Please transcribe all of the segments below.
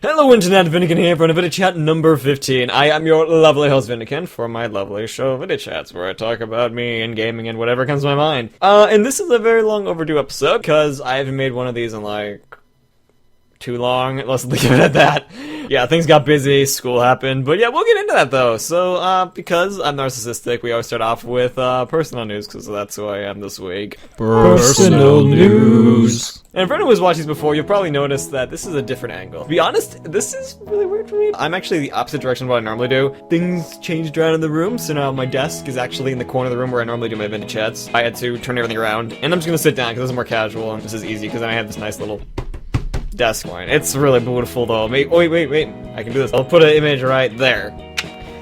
Hello Internet, Vyndican here for Vyndichat number 15. I am your lovely host Vyndican for my lovely show Vyndichat, where I talk about me and gaming and whatever comes to my mind. And this is a very long overdue episode, because I haven't made one of these in like... too long. Let's leave it at that. Yeah, things got busy, school happened, but yeah, we'll get into that though. So, because I'm narcissistic, we always start off with personal news, because that's who I am this week. Personal news. And for anyone who's watched these before, you'll probably notice that this is a different angle. To be honest, this is really weird for me. I'm actually the opposite direction of what I normally do. Things changed around in the room, so now my desk is actually in the corner of the room where I normally do my Vyndichat's. I had to turn everything around, and I'm just gonna sit down because this is more casual, and this is easy because then I have this nice little desk line. It's really beautiful though. Wait, I can do this. I'll put an image right there.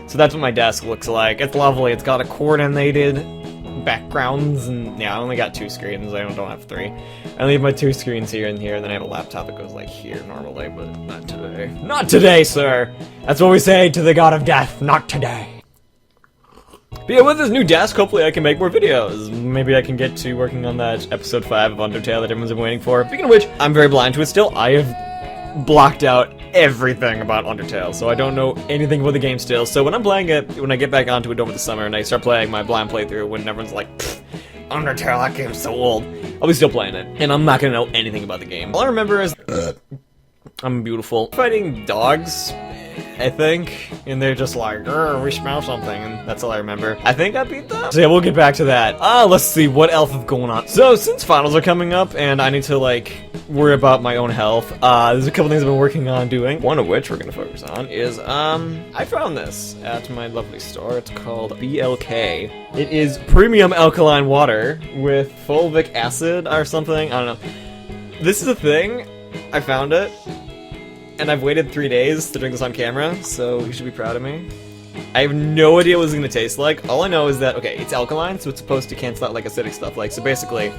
So that's what my desk looks like. It's lovely. It's got a coordinated backgrounds, and yeah, I only got 2 screens. I don't have 3. I leave my 2 screens here and here, and then I have a laptop that goes like here normally, but not today. Not today, sir! That's what we say to the god of death, not today. But yeah, with this new desk, hopefully I can make more videos. Maybe I can get to working on that episode 5 of Undertale that everyone's been waiting for. Speaking of which, I'm very blind to it still. I have blocked out everything about Undertale, so I don't know anything about the game still. So when I'm playing it, when I get back onto it over the summer and I start playing my blind playthrough when everyone's like, Undertale, that game's so old, I'll be still playing it, and I'm not gonna know anything about the game. All I remember is I'm beautiful. Fighting dogs, I think, and they're just like, we smell something, and that's all I remember. I think I beat them. So yeah, we'll get back to that. Let's see, what else is going on? So, since finals are coming up, and I need to, like, worry about my own health, there's a couple things I've been working on doing. One of which we're gonna focus on is, I found this at my lovely store. It's called BLK. It is premium alkaline water with fulvic acid or something, I don't know. This is a thing, I found it, and I've waited 3 days to drink this on camera, so you should be proud of me. I have no idea what it's gonna taste like. All I know is that, okay, it's alkaline, so it's supposed to cancel out like acidic stuff. Like, so basically,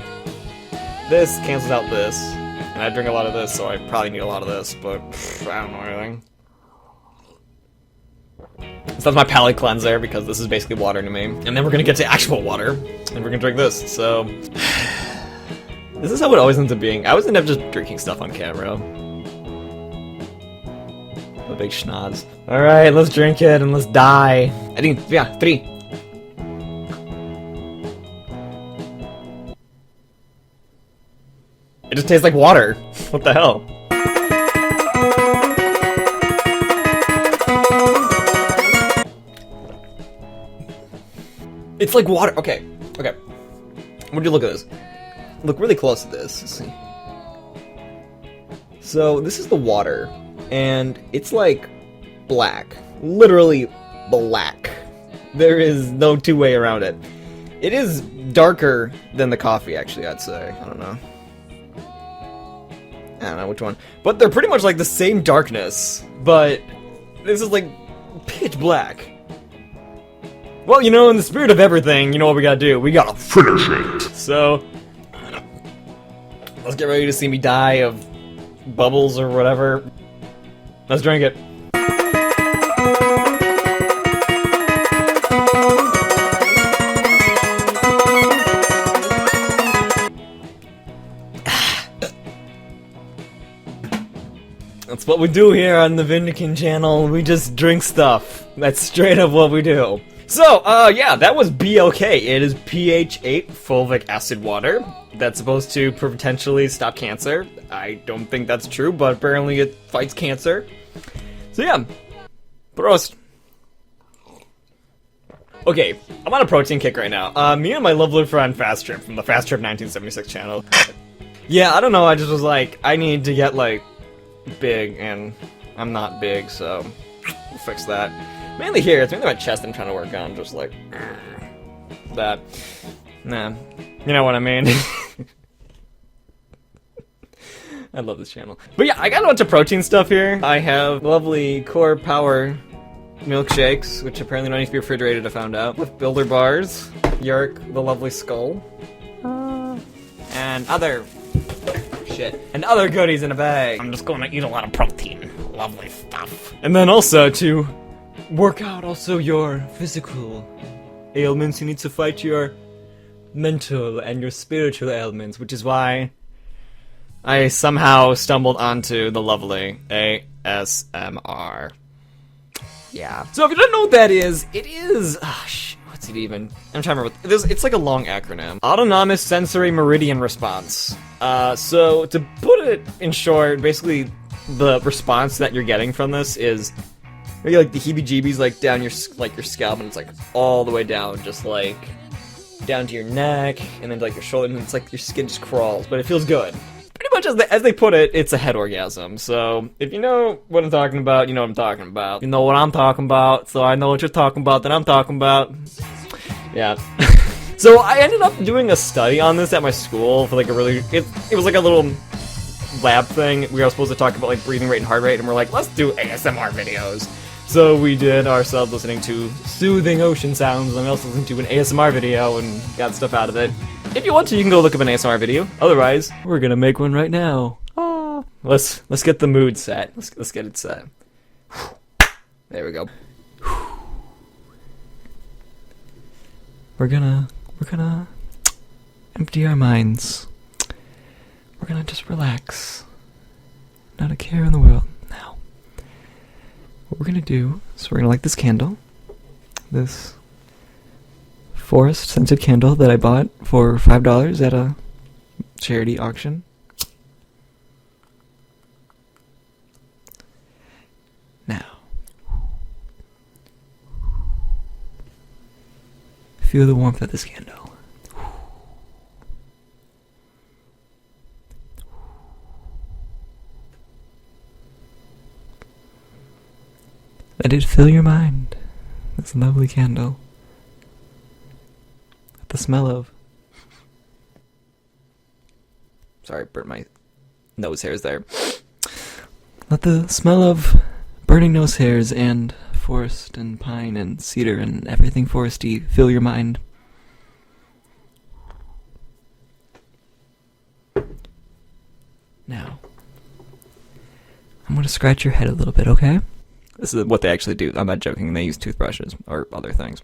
this cancels out this, and I drink a lot of this, so I probably need a lot of this, but I don't know anything. So that's my palate cleanser, because this is basically water to me. And then we're gonna get to actual water, and we're gonna drink this, so... This is how it always ends up being. I always end up just drinking stuff on camera. A big schnoz. Alright, let's drink it and let's die. I think, yeah, 3. It just tastes like water. What the hell? It's like water. Okay. Would you look at this? Look really close at this. Let's see. So, this is the water. And it's like black. Literally black. There is no two-way around it. It is darker than the coffee, actually, I'd say. I don't know which one. But they're pretty much like the same darkness. But this is like pitch black. Well, you know, in the spirit of everything, you know what we gotta do? We gotta finish it. So, let's get ready to see me die of bubbles or whatever. Let's drink it. That's what we do here on the Vyndican channel. We just drink stuff. That's straight up what we do. So, yeah, that was BLK. It is pH 8 fulvic acid water. That's supposed to potentially stop cancer. I don't think that's true, but apparently it fights cancer. So yeah, Prost. Okay, I'm on a protein kick right now. Me and my lovely friend Fast Trip from the Fast Trip 1976 channel. Yeah, I don't know, I just was like, I need to get, like, big, and I'm not big, so we'll fix that. Mainly here, it's mainly my chest I'm trying to work on, just like, that. Nah, you know what I mean. I love this channel. But yeah, I got a bunch of protein stuff here. I have lovely Core Power milkshakes, which apparently don't need to be refrigerated, I found out. With Builder Bars, Yerk, the lovely skull, and other shit. And other goodies in a bag. I'm just gonna eat a lot of protein. Lovely stuff. And then also to work out also your physical ailments, you need to fight your mental and your spiritual ailments, which is why I somehow stumbled onto the lovely ASMR. Yeah. So if you don't know what that is, it is... what's it even? I'm trying to remember. It's like a long acronym. Autonomous Sensory Meridian Response. So to put it in short, basically the response that you're getting from this is you get like the heebie-jeebies like down your scalp, and it's like all the way down, just like down to your neck, and then to, like your shoulder, and it's like your skin just crawls, but it feels good. Pretty much as they put it, it's a head orgasm. So if you know what I'm talking about, you know what I'm talking about. You know what I'm talking about, so I know what you're talking about that I'm talking about. Yeah. So I ended up doing a study on this at my school for like a really... It was like a little lab thing. We were supposed to talk about like breathing rate and heart rate, and we're like, let's do ASMR videos. So we did ourselves listening to soothing ocean sounds, and we also listened to an ASMR video and got stuff out of it. If you want to, you can go look up an ASMR video. Otherwise, we're gonna make one right now. Let's get the mood set. Let's get it set. There we go. We're gonna empty our minds. We're gonna just relax. Not a care in the world now. What we're gonna do is we're gonna light this candle. This forest scented candle that I bought for $5 at a charity auction. Now, feel the warmth of this candle. Let it fill your mind. This lovely candle. The smell of... Sorry, burnt my nose hairs there. Let the smell of burning nose hairs and forest and pine and cedar and everything foresty fill your mind. Now, I'm gonna scratch your head a little bit, okay? This is what they actually do. I'm not joking. They use toothbrushes or other things.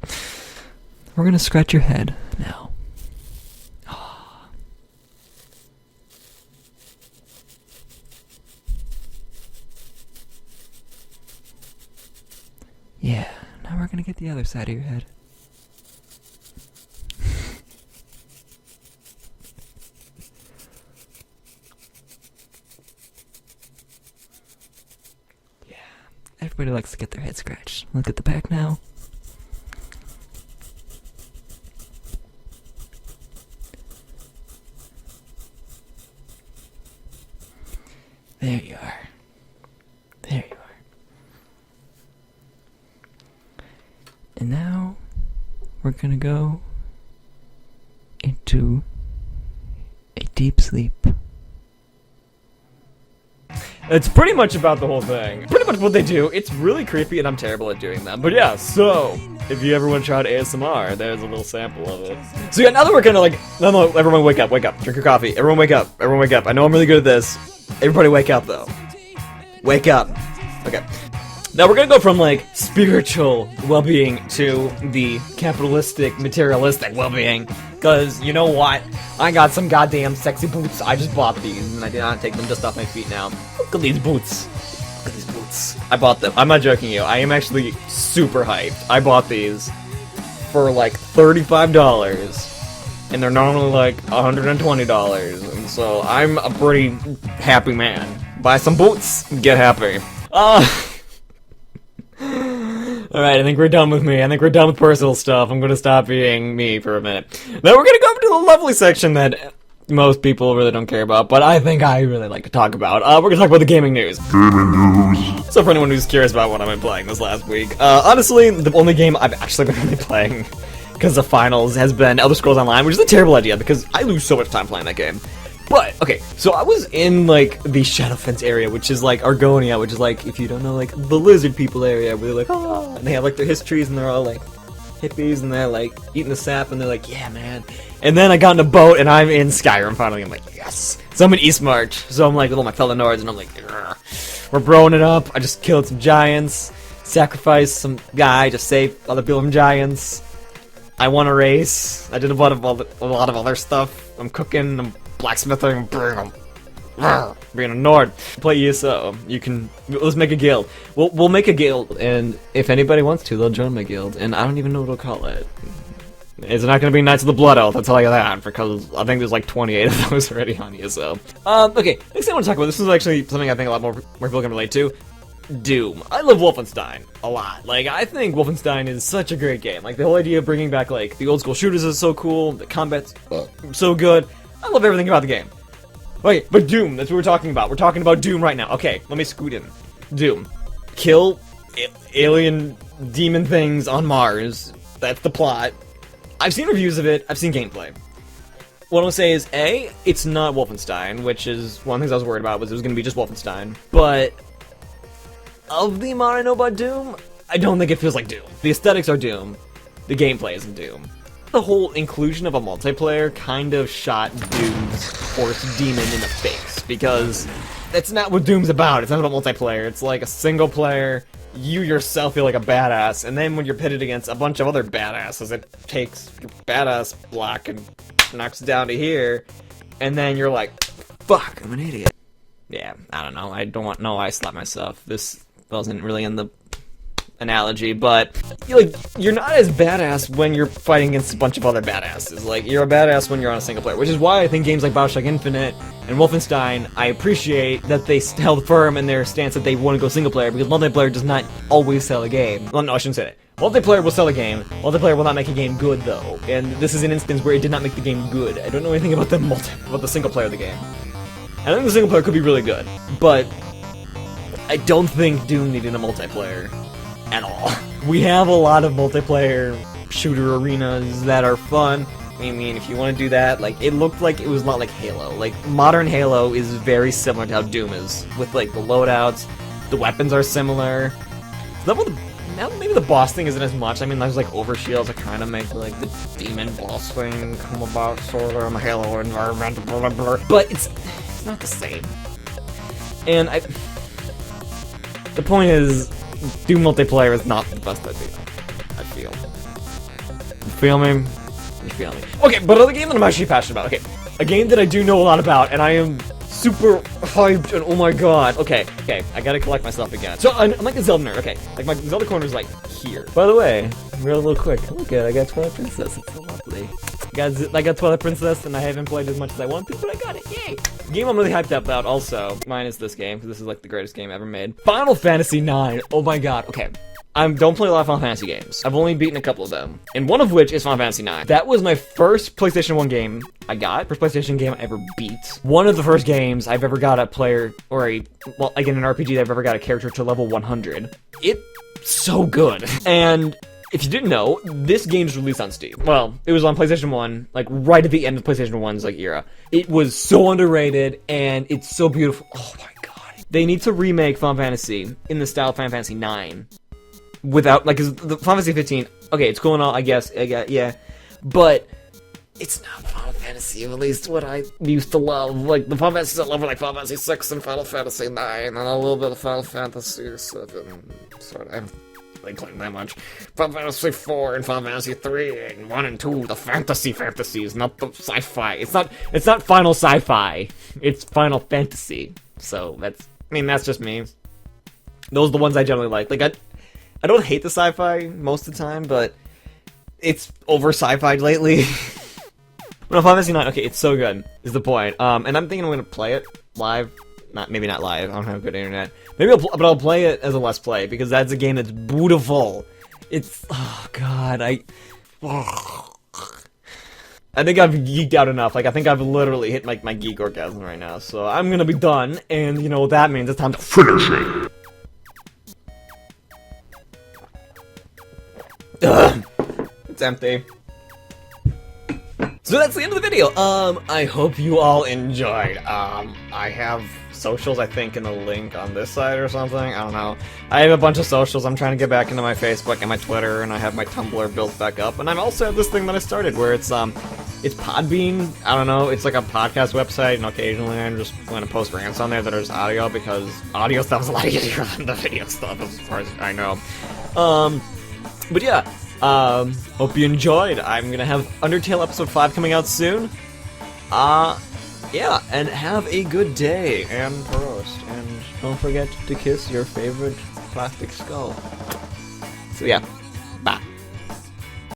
We're gonna scratch your head now. Yeah, now we're gonna get the other side of your head. Yeah, everybody likes to get their head scratched. Look at the back now. There you are. There you are. And now we're gonna go into a deep sleep. It's pretty much about the whole thing. Pretty much what they do. It's really creepy and I'm terrible at doing them. But yeah, so if you ever want to try out ASMR, there's a little sample of it. So yeah, now that we're gonna like, no, everyone wake up, drink your coffee. Everyone wake up. I know I'm really good at this. Everybody wake up though. Wake up. Okay. Now we're gonna go from like spiritual well-being to the capitalistic, materialistic well-being. Cause you know what? I got some goddamn sexy boots. I just bought these and I did not take them just off my feet now. Look at these boots. Look at these boots. I bought them. I'm not joking you. I am actually super hyped. I bought these for like $35. And they're normally like $120, and so I'm a pretty happy man. Buy some boots, get happy. Alright, I think we're done with me. I think we're done with personal stuff. I'm gonna stop being me for a minute. Now we're gonna go up to the lovely section that most people really don't care about, but I think I really like to talk about. We're gonna talk about the gaming news. So for anyone who's curious about what I've been playing this last week, honestly, the only game I've actually been really playing because of finals has been Elder Scrolls Online, which is a terrible idea because I lose so much time playing that game. But, okay, so I was in, like, the Shadowfence area, which is, like, Argonia, which is, like, if you don't know, like, the lizard people area, where they're like, oh, and they have, like, their histories, and they're all, like, hippies, and they're, like, eating the sap, and they're like, yeah, man. And then I got in a boat, and I'm in Skyrim, finally. I'm like, yes. So I'm in Eastmarch, so I'm, like, with all my fellow Nords, and I'm like, we're broing it up. I just killed some giants, sacrificed some guy to save other people from giants. I won a race. I did a lot of other stuff. I'm cooking, I'm blacksmithing, being a Nord. Play ESO. Let's make a guild. We'll make a guild, and if anybody wants to, they'll join my guild, and I don't even know what we'll call it. It's not going to be Knights of the Blood Oath, I'll tell you that, because I think there's like 28 of those already on ESO. Okay, next thing I want to talk about, this is actually something I think a lot more people can relate to. Doom. I love Wolfenstein a lot. Like, I think Wolfenstein is such a great game. Like, the whole idea of bringing back, like, the old school shooters is so cool, the combat's so good. I love everything about the game. Okay, but Doom, that's what we're talking about. We're talking about Doom right now. Okay, let me scoot in. Doom. Kill alien demon things on Mars. That's the plot. I've seen reviews of it, I've seen gameplay. What I'll say is, A, it's not Wolfenstein, which is one of the things I was worried about, was it was going to be just Wolfenstein. But of the amount I know about Doom, I don't think it feels like Doom. The aesthetics are Doom, the gameplay isn't Doom. The whole inclusion of a multiplayer kind of shot Doom's horse demon in the face, because that's not what Doom's about. It's not about multiplayer. It's like a single player, you yourself feel like a badass, and then when you're pitted against a bunch of other badasses, it takes your badass block and knocks it down to here, and then you're like, fuck, I'm an idiot. Yeah, I don't know. I don't know why I slapped myself. This wasn't really in the analogy, but you're not as badass when you're fighting against a bunch of other badasses. Like, you're a badass when you're on a single player, which is why I think games like BioShock Infinite and Wolfenstein, I appreciate that they held firm in their stance that they want to go single player, because multiplayer does not always sell a game. Well, no, I shouldn't say that. Multiplayer will sell a game. Multiplayer will not make a game good, though. And this is an instance where it did not make the game good. I don't know anything about the single player of the game. I think the single player could be really good, but I don't think Doom needed a multiplayer at all. We have a lot of multiplayer shooter arenas that are fun. I mean, if you want to do that, like, it looked like it was a lot like Halo. Like, modern Halo is very similar to how Doom is, with, like, the loadouts, the weapons are similar. Now maybe the boss thing isn't as much. I mean, there's, like, overshields that kind of make, like, the demon boss thing come about, sort of, in the Halo environment, blah, blah, blah. But it's not the same. And the point is, Doom multiplayer is not the best idea, I feel. You feel me? You feel me? Okay, but another game that I'm actually passionate about. Okay, a game that I do know a lot about, and I am super hyped, and oh my god. Okay, I gotta collect myself again. So, I'm like a Zelda nerd, okay. Like, my Zelda corner is, like, here. By the way, real quick, look at it, I got Twilight Princess, it's so lovely. I got Twilight Princess, and I haven't played as much as I want to, but I got it, yay! The game I'm really hyped up about, also, mine is this game, because this is, like, the greatest game ever made. Final Fantasy IX, oh my god, okay. I don't play a lot of Final Fantasy games. I've only beaten a couple of them, and one of which is Final Fantasy IX. That was my first PlayStation 1 game I got, first PlayStation game I ever beat. One of the first games I've ever got a player, or again, an RPG that I've ever got a character to level 100. It's so good. And if you didn't know, this game's released on Steam. Well, it was on PlayStation 1, like, right at the end of PlayStation 1's, like, era. It was so underrated, and it's so beautiful. Oh my god. They need to remake Final Fantasy in the style of Final Fantasy IX. Without, like, 'cause the Final Fantasy 15, okay, it's cool and all, I guess, yeah, but it's not Final Fantasy, at least what I used to love. Like, the Final Fantasies I love were, like, Final Fantasy 6 and Final Fantasy 9, and a little bit of Final Fantasy 7, sort of, I haven't really claimed that much. Final Fantasy 4 and Final Fantasy 3, and 1 and 2, the fantasies, not the sci-fi. It's not Final Sci-Fi, it's Final Fantasy. So, that's just me. Those are the ones I generally like. Like, I don't hate the sci-fi most of the time, but it's over sci-fi lately. Final Fantasy 9, okay, it's so good, is the point. And I'm thinking I'm gonna play it live. Maybe not live, I don't have good internet. But I'll play it as a Let's Play, because that's a game that's beautiful. It's, oh god, I think I've geeked out enough. Like, I think I've literally hit, like, my geek orgasm right now. So I'm gonna be done, and you know what that means, it's time to finish it. Ugh. It's empty. So that's the end of the video. I hope you all enjoyed. I have socials, I think, in the link on this side or something. I don't know. I have a bunch of socials. I'm trying to get back into my Facebook and my Twitter, and I have my Tumblr built back up. And I also have this thing that I started where it's Podbean. I don't know. It's like a podcast website, and occasionally I'm just going to post rants on there that are just audio, because audio stuff is a lot easier than the video stuff, as far as I know. But yeah, hope you enjoyed. I'm gonna have Undertale episode 5 coming out soon. yeah, and have a good day, and Prost, and don't forget to kiss your favorite plastic skull. So yeah.